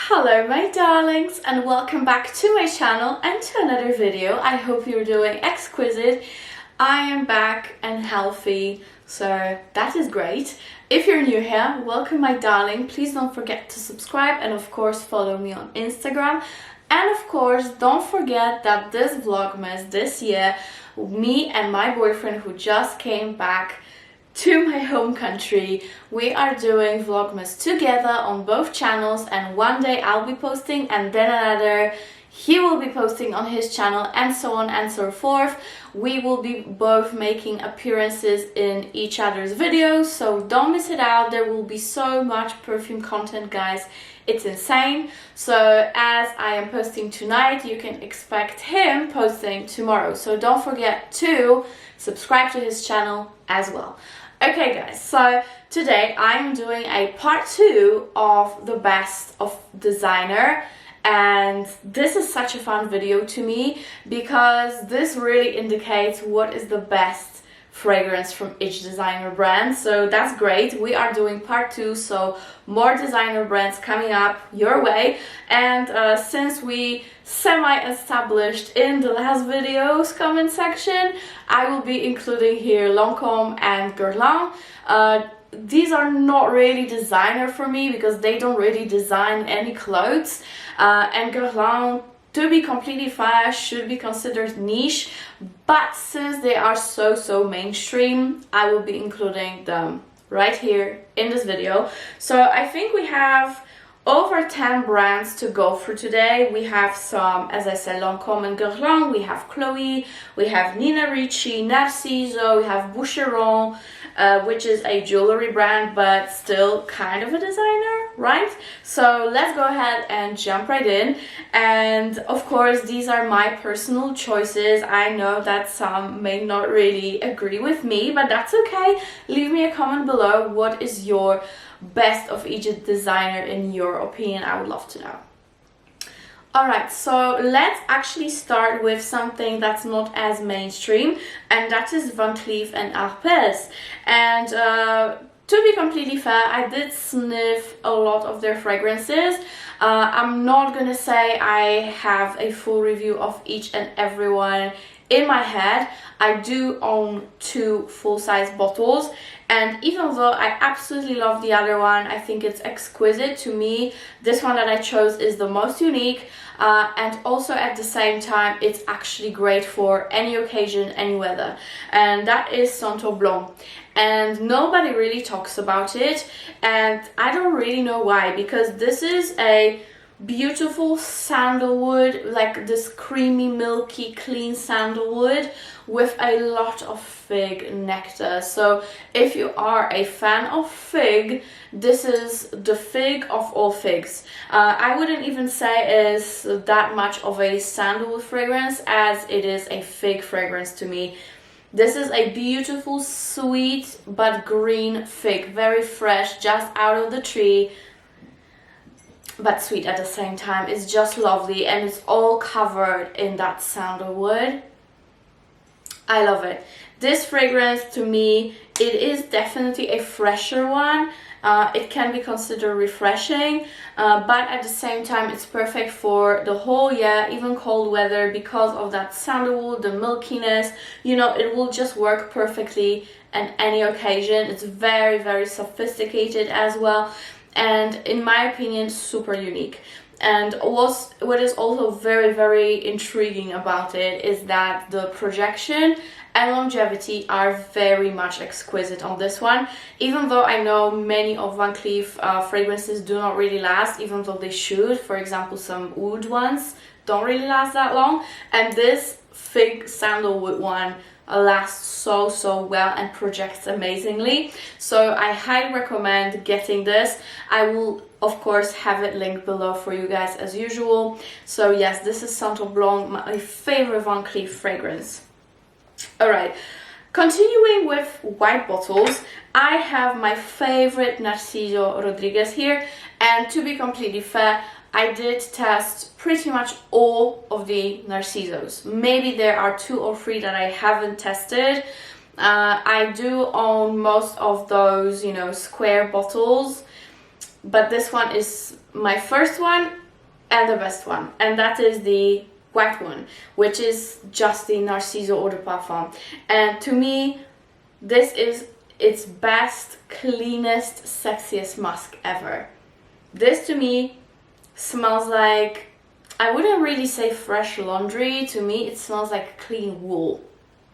Hello my darlings and welcome back to my channel and to another video. I hope you're doing exquisite. I am back and healthy, so that is great. If you're new here, welcome my darling. Please don't forget to subscribe and of course follow me on Instagram. And of course don't forget that this Vlogmas this year, me and my boyfriend who just came back to my home country, we are doing Vlogmas together on both channels, and one day I'll be posting and then another he will be posting on his channel, and so on and so forth. We will be both making appearances in each other's videos, so don't miss it out. There will be so much perfume content, guys. It's insane. So as I am posting tonight, you can expect him posting tomorrow. So don't forget to subscribe to his channel as well. Okay guys, so today I'm doing a part 2 of the best of designer, and this is such a fun video to me because this really indicates what is the best fragrance from each designer brand. So that's great. We are doing part 2, so more designer brands coming up your way. And since we semi-established in the last video's comment section, I will be including here Lancome and Guerlain. These are not really designer for me because they don't really design any clothes, and Guerlain, to be completely fair, should be considered niche, but since they are so mainstream, I will be including them right here in this video. So I think we have over 10 brands to go through today. We have some, as I said, Lancome and Guerlain, we have Chloe, we have Nina Ricci, Narciso, we have Boucheron, which is a jewelry brand but still kind of a designer, right? So let's go ahead and jump right in. And of course these are my personal choices. I know that some may not really agree with me, but that's okay. Leave me a comment below. What is your best of each designer in your opinion? I would love to know. Alright, so let's actually start with something that's not as mainstream, and that is Van Cleef and Arpels. And to be completely fair, I did sniff a lot of their fragrances. I'm not gonna say I have a full review of each and every one in my head. I do own 2 full-size bottles, and even though I absolutely love the other one, I think it's exquisite. To me, this one that I chose is the most unique, and also at the same time it's actually great for any occasion, any weather, and that is Santal Blanc. And nobody really talks about it, and I don't really know why, because this is a beautiful sandalwood, like this creamy, milky, clean sandalwood with a lot of fig nectar. So if you are a fan of fig, this is the fig of all figs. I wouldn't even say it's that much of a sandalwood fragrance as it is a fig fragrance to me. This is a beautiful, sweet but green fig, very fresh, just out of the tree, but sweet at the same time. It's just lovely, and it's all covered in that sandalwood. I love it. This fragrance, to me, it is definitely a fresher one. It can be considered refreshing, but at the same time it's perfect for the whole year, even cold weather, because of that sandalwood, the milkiness. You know, it will just work perfectly on any occasion. It's very sophisticated as well, and in my opinion super unique. And what is also very intriguing about it is that the projection and longevity are very much exquisite on this one, even though I know many of Van Cleef fragrances do not really last, even though they should. For example, some oud ones don't really last that long, and this fig sandalwood one lasts so well and projects amazingly. So I highly recommend getting this. I will of course have it linked below for you guys as usual. So yes, this is Santal Blanc, my favorite Van Cleef fragrance. Alright, continuing with white bottles, I have my favorite Narciso Rodriguez here, and to be completely fair, I did test pretty much all of the Narcisos. Maybe there are 2 or 3 that I haven't tested. I do own most of those, you know, square bottles. but this one is my first one and the best one, and that is the white one, which is just the Narciso Eau de Parfum. And to me, this is its best, cleanest, sexiest musk ever. This to me smells like, I wouldn't really say fresh laundry. To me, it smells like clean wool.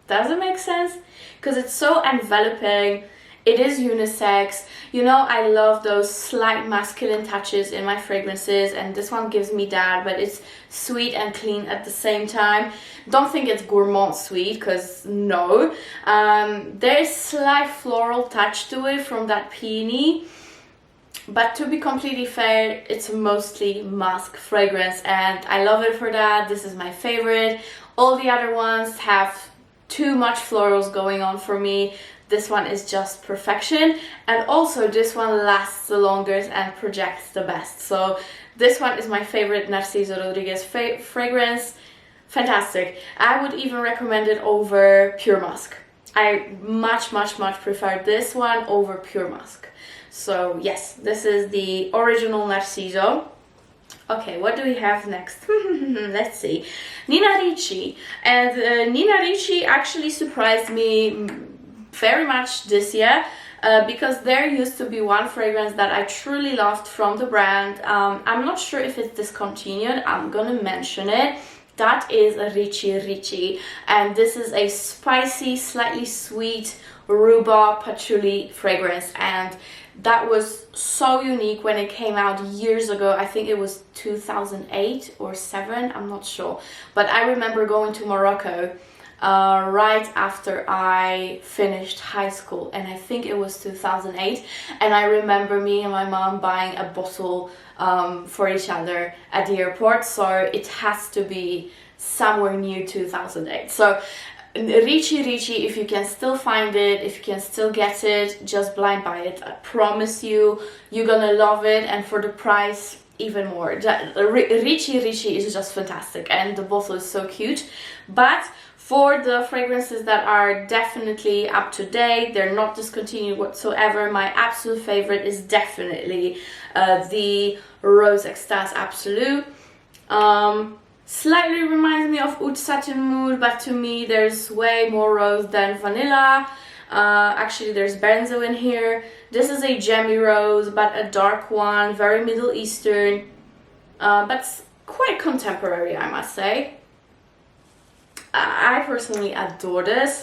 Does it make sense? Because it's so enveloping. It is unisex. You know, I love those slight masculine touches in my fragrances, and this one gives me that, but it's sweet and clean at the same time. Don't think it's gourmand sweet, because no. There is slight floral touch to it from that peony, but to be completely fair, it's mostly musk fragrance, and I love it for that. This is my favorite. All the other ones have too much florals going on for me. This one is just perfection, and also this one lasts the longest and projects the best. So this one is my favorite Narciso Rodriguez fragrance. Fantastic. I would even recommend it over Pure Musk. I much prefer this one over Pure Musk. So yes, this is the original Narciso. Okay, what do we have next? Let's see. Nina Ricci. And Nina Ricci actually surprised me very much this year, because there used to be one fragrance that I truly loved from the brand. I'm not sure if it's discontinued. I'm gonna mention it. That is a Ricci, and this is a spicy, slightly sweet rhubarb patchouli fragrance, and that was so unique when it came out years ago. I think it was 2008 or 7, I'm not sure, but I remember going to Morocco right after I finished high school, and I think it was 2008, and I remember me and my mom buying a bottle for each other at the airport, so it has to be somewhere near 2008. So Ricci, if you can still find it, if you can still get it, just blind buy it. I promise you, you're gonna love it, and for the price, even more. Ricci is just fantastic, and the bottle is so cute. But for the fragrances that are definitely up to date, they're not discontinued whatsoever, my absolute favorite is definitely the Rose Extase Absolue. Slightly reminds me of Oud Satin Mood, but to me there's way more rose than vanilla. Actually, there's benzo in here. This is a gemmy rose, but a dark one, very Middle Eastern, but quite contemporary, I must say. I personally adore this.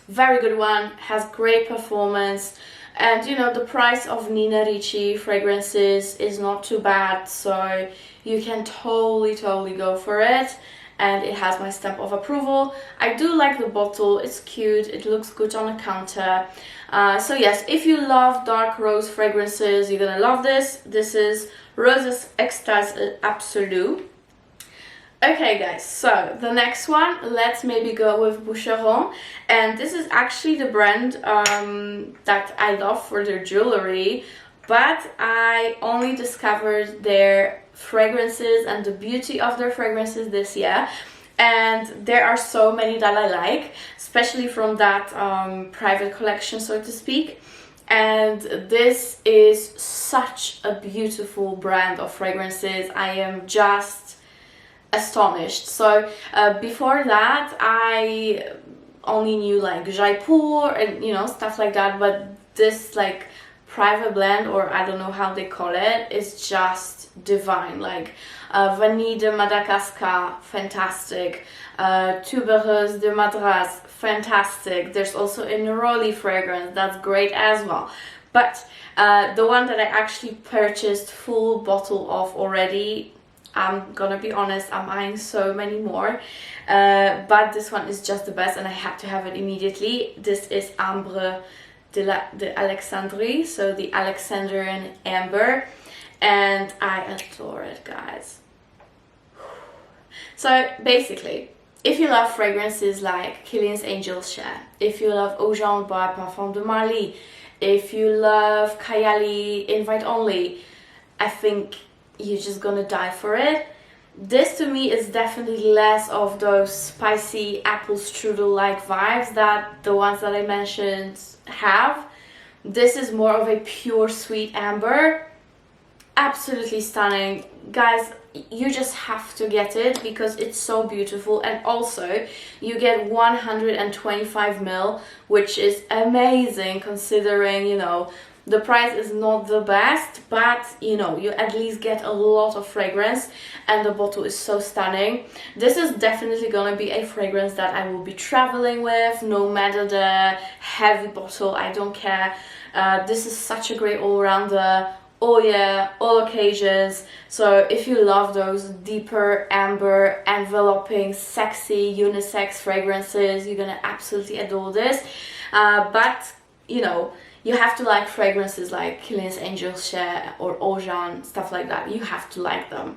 Very good one, has great performance, and you know, the price of Nina Ricci fragrances is not too bad, so you can totally go for it, and it has my stamp of approval. I do like the bottle, it's cute, it looks good on a counter. So yes, if you love dark rose fragrances, you're gonna love this. This is Rose Extase Absolue. Okay guys, so the next one, let's maybe go with Boucheron, and this is actually the brand that I love for their jewellery, but I only discovered their fragrances and the beauty of their fragrances this year, and there are so many that I like, especially from that private collection, so to speak. And this is such a beautiful brand of fragrances. I am just astonished. So before that I only knew like Jaipur and you know, stuff like that, but this like private blend, or I don't know how they call it, is just divine. Like Vanille de Madagascar, fantastic. Tuberose de Madras, fantastic. There's also a Neroli fragrance, that's great as well. But the one that I actually purchased full bottle of already, I'm gonna be honest, I'm eyeing so many more, but this one is just the best and I had to have it immediately. This is Ambre de Alexandrie, so the Alexandrian Amber, and I adore it, guys. So basically, if you love fragrances like Kilian's Angel Share, if you love Eau Jean by Parfum de Marly, if you love Kayali Invite Only, I think you're just gonna die for it. This to me is definitely less of those spicy apple strudel like vibes that the ones that I mentioned have. This is more of a pure sweet amber, absolutely stunning. Guys, you just have to get it because it's so beautiful. And also you get 125 ml, which is amazing considering, you know, the price is not the best, but you know, you at least get a lot of fragrance, and the bottle is so stunning. This is definitely gonna be a fragrance that I will be traveling with, no matter the heavy bottle, I don't care. This is such a great all-rounder, all year, all occasions. So if you love those deeper amber, enveloping, sexy, unisex fragrances, you're gonna absolutely adore this. But you know, you have to like fragrances like Kilian's Angel's Share or Ojan, stuff like that. You have to like them.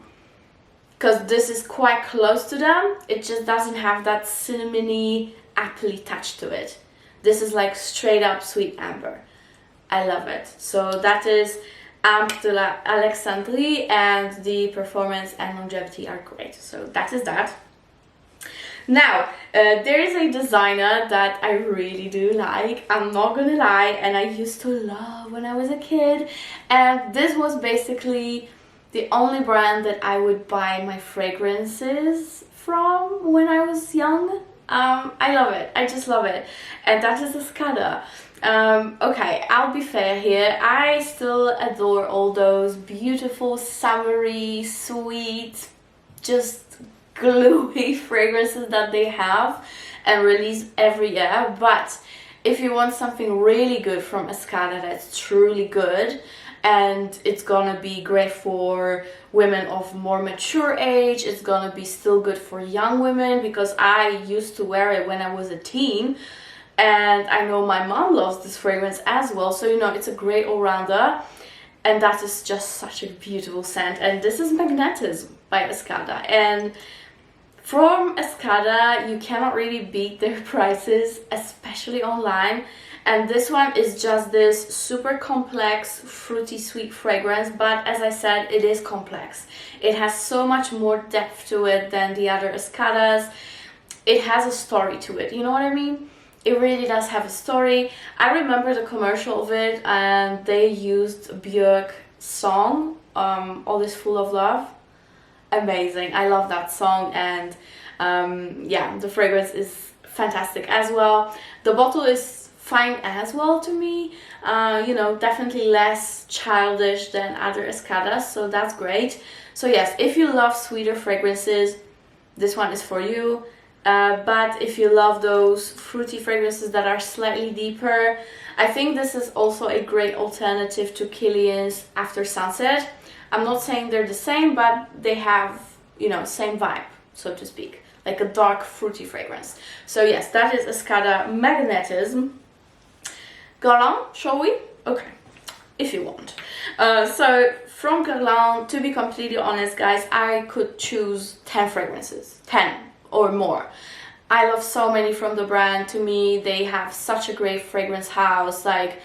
Because this is quite close to them. It just doesn't have that cinnamony, appley touch to it. This is like straight up sweet amber. I love it. So that is Ambre de l'Alexandrie, and the performance and longevity are great. So that is that. Now, there is a designer that I really do like, I'm not gonna lie, and I used to love when I was a kid, and this was basically the only brand that I would buy my fragrances from when I was young. I love it, I just love it, and that is Escada. Okay, I'll be fair here, I still adore all those beautiful, summery, sweet, just gluey fragrances that they have and release every year. But if you want something really good from Escada that's truly good, and it's gonna be great for women of more mature age, it's gonna be still good for young women, because I used to wear it when I was a teen, and I know my mom loves this fragrance as well, so you know, it's a great all-rounder, and that is just such a beautiful scent. And this is Magnetism by Escada, and from Escada, you cannot really beat their prices, especially online. And this one is just this super complex, fruity, sweet fragrance. But as I said, it is complex. It has so much more depth to it than the other Escadas. It has a story to it, you know what I mean? It really does have a story. I remember the commercial of it, and they used Björk's song, All Is Full of Love. Amazing, I love that song, and yeah, the fragrance is fantastic as well. The bottle is fine as well to me, you know, definitely less childish than other Escadas, so that's great. So yes, if you love sweeter fragrances, this one is for you. But if you love those fruity fragrances that are slightly deeper, I think this is also a great alternative to Kilian's After Sunset. I'm not saying they're the same, but they have, you know, same vibe, so to speak, like a dark fruity fragrance. So yes, that is Escada Magnetism. Guerlain, shall we? Okay, if you want. So from Guerlain, to be completely honest, guys, I could choose 10 fragrances, 10 or more. I love so many from the brand. To me, they have such a great fragrance house, like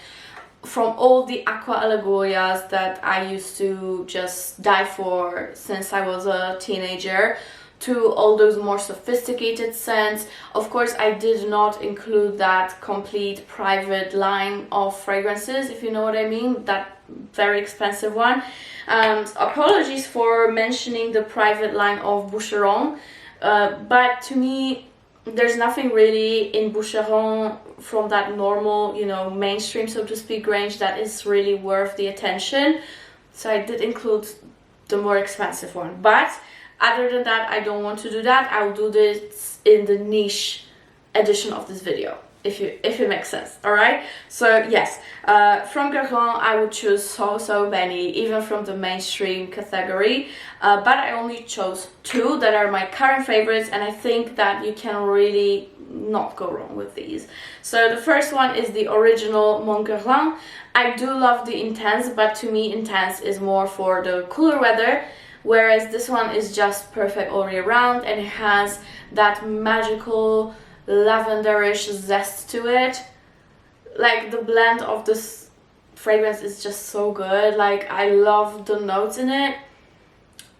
from all the Aqua Allegorias that I used to just die for since I was a teenager, to all those more sophisticated scents. Of course, I did not include that complete private line of fragrances, if you know what I mean, that very expensive one. Apologies for mentioning the private line of Boucheron, but to me, there's nothing really in Boucheron from that normal, you know, mainstream, so to speak, range that is really worth the attention. So I did include the more expensive one. But other than that, I don't want to do that. I'll do this in the niche edition of this video, if it makes sense. All right. So yes, from Guerlain, I would choose so many, even from the mainstream category. But I only chose 2 that are my current favorites, and I think that you can really not go wrong with these. So the first one is the original Mon Guerlain. I do love the Intense, but to me Intense is more for the cooler weather, whereas this one is just perfect all year round, and it has that magical lavenderish zest to it. Like the blend of this fragrance is just so good. Like I love the notes in it.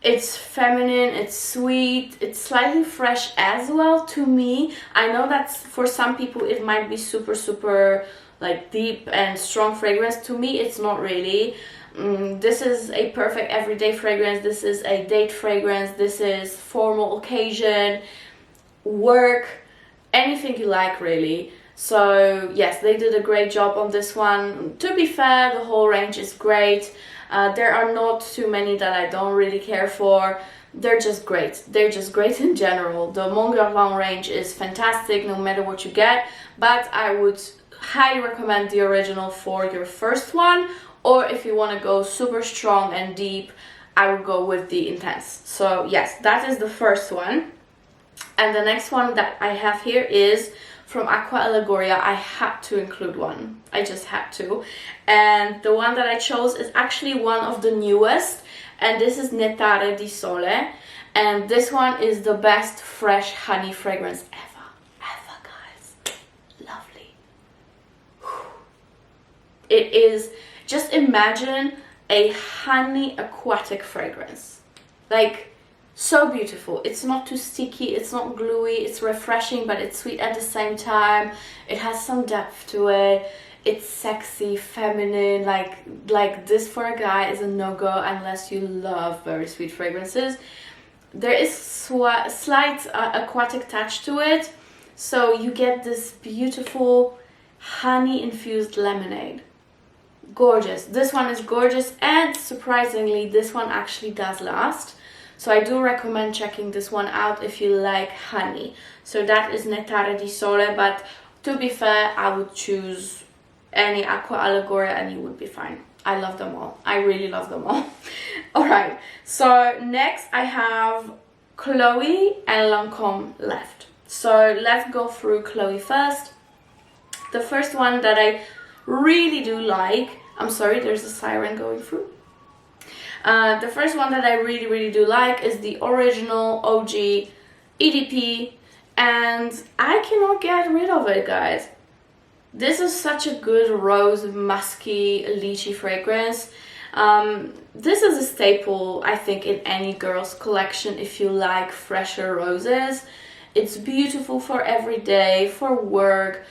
It's feminine, it's sweet, it's slightly fresh as well to me. I know that for some people it might be super like deep and strong fragrance. To me it's not really. This is a perfect everyday fragrance. This is a date fragrance. This is formal occasion, work, anything you like really. So yes, they did a great job on this one. To be fair, the whole range is great. There are not too many that I don't really care for. They're just great. They're just great in general. The Mon Guerlain range is fantastic no matter what you get, but I would highly recommend the original for your first one, or if you want to go super strong and deep, I would go with the Intense. So yes, that is the first one. And the next one that I have here is from Aqua Allegoria. I had to include one. I just had to. And the one that I chose is actually one of the newest, and this is Nettare di Sole. And this one is the best fresh honey fragrance ever, guys. Lovely. It is, just imagine a honey aquatic fragrance. Like, so beautiful. It's not too sticky, it's not gluey, it's refreshing, but it's sweet at the same time. It has some depth to it. It's sexy, feminine. Like this for a guy is a no-go unless you love very sweet fragrances. There is slight aquatic touch to it, so you get this beautiful honey infused lemonade. Gorgeous. This one is gorgeous, and surprisingly this one actually does last. So I do recommend checking this one out if you like honey. So that is Nettare di Sole, but to be fair, I would choose any Aqua Allegoria and you would be fine. I love them all. I really love them all. Alright, so next I have Chloe and Lancome left. So let's go through Chloe first. The first one that I really do like, I'm sorry, there's a siren going through. The first one that I really do like is the original OG EDP, and I cannot get rid of it, guys. This is such a good rose, musky, lychee fragrance. This is a staple, I think, in any girl's collection if you like fresher roses. It's beautiful for every day, for work,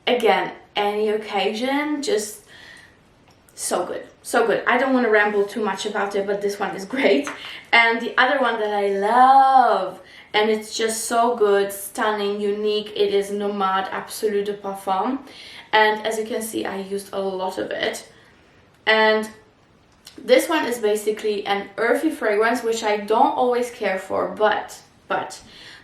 again, any occasion. Just so good, so good. I don't want to ramble too much about it, but this one is great. And the other one that I love, and it's just so good, stunning, unique, it is Nomade Absolue de Parfum. And as you can see, I used a lot of it. And this one is basically an earthy fragrance, which I don't always care for, but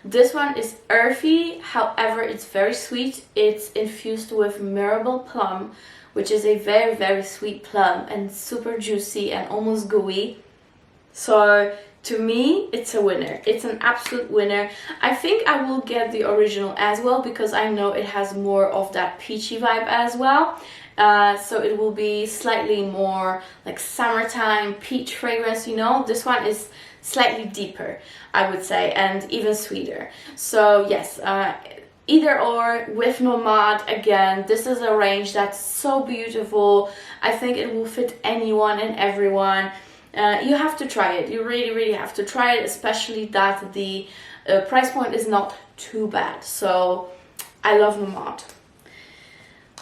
this one is earthy, however it's very sweet. It's infused with Mirabelle plum, which is a very sweet plum, and super juicy and almost gooey. So to me, it's a winner. It's an absolute winner. I think I will get the original as well because I know it has more of that peachy vibe as well. So it will be slightly more like summertime peach fragrance, you know. This one is slightly deeper, I would say, and even sweeter. So yes, either or with Nomade, again, this is a range that's so beautiful. I think it will fit anyone and everyone. You have to try it. You really have to try it, especially that the price point is not too bad. So I love Nomade.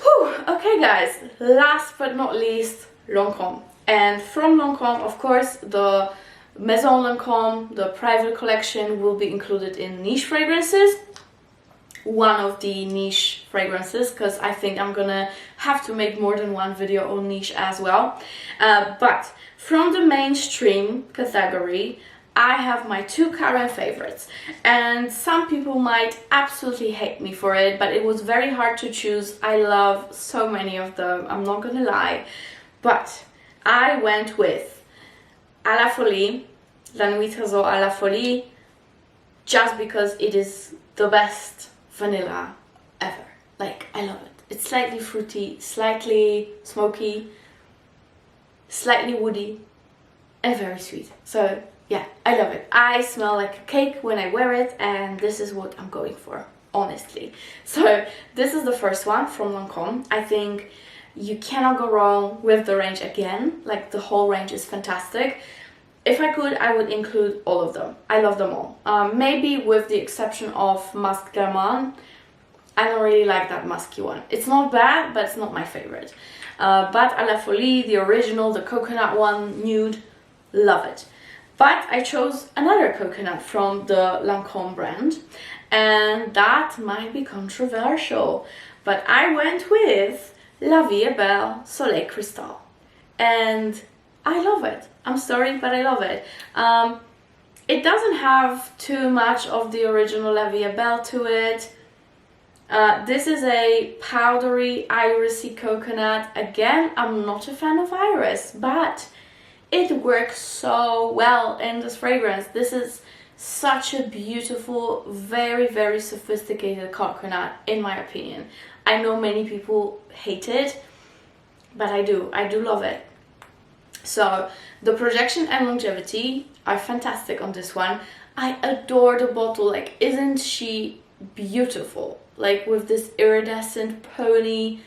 Whew. Okay guys, last but not least, Lancome. And from Lancome, of course, the Maison Lancome, the private collection, will be included in niche fragrances. One of the niche fragrances, because I think I'm gonna have to make more than one video on niche as well. But from the mainstream category, I have my two current favorites, and some people might absolutely hate me for it, but it was very hard to choose. I love so many of them, I'm not gonna lie, but I went with à la Folie, La Nuit Tresor à la Folie, just because it is the best vanilla ever. Like, I love it. It's slightly fruity, slightly smoky, slightly woody, and very sweet. So yeah, I love it. I smell like a cake when I wear it, and this is what I'm going for, honestly. So this is the first one from Lancome. I think you cannot go wrong with the range again. Like, the whole range is fantastic. If I could, I would include all of them. I love them all. Maybe with the exception of Masque Germain. I don't really like that musky one. It's not bad, but it's not my favorite. but à la Folie, the original, the coconut one, nude, love it. But I chose another coconut from the Lancome brand, and that might be controversial, but I went with La Vie Belle Soleil Cristal, and I love it. I'm sorry, but I love it. It doesn't have too much of the original La Vie Belle to it. This is a powdery irisy coconut. Again, I'm not a fan of iris, but it works so well in this fragrance. This is such a beautiful, very, very sophisticated coconut, in my opinion. I know many people hate it, but I do love it. So the projection and longevity are fantastic on this one. I adore the bottle. Like, isn't she beautiful? Like, with this iridescent pony,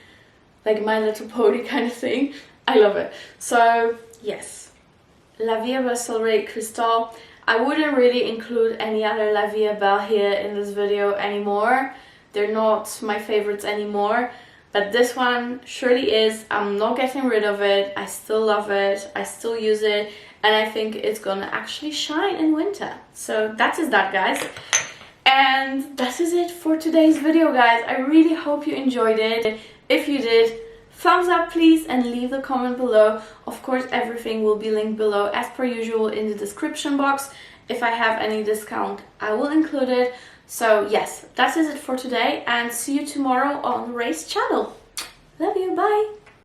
like My Little Pony kind of thing. I love it. So yes, La Vie Belle Soleil Cristal. I wouldn't really include any other La Vie Belle here in this video anymore. They're not my favorites anymore. But this one surely is. I'm not getting rid of it. I still love it. I still use it. And I think it's gonna actually shine in winter. So that is that, guys. And that is it for today's video, guys. I really hope you enjoyed it. If you did, thumbs up please, and leave a comment below. Of course, everything will be linked below as per usual in the description box. If I have any discount, I will include it. So yes, that is it for today, and see you tomorrow on Ray's channel. Love you, bye!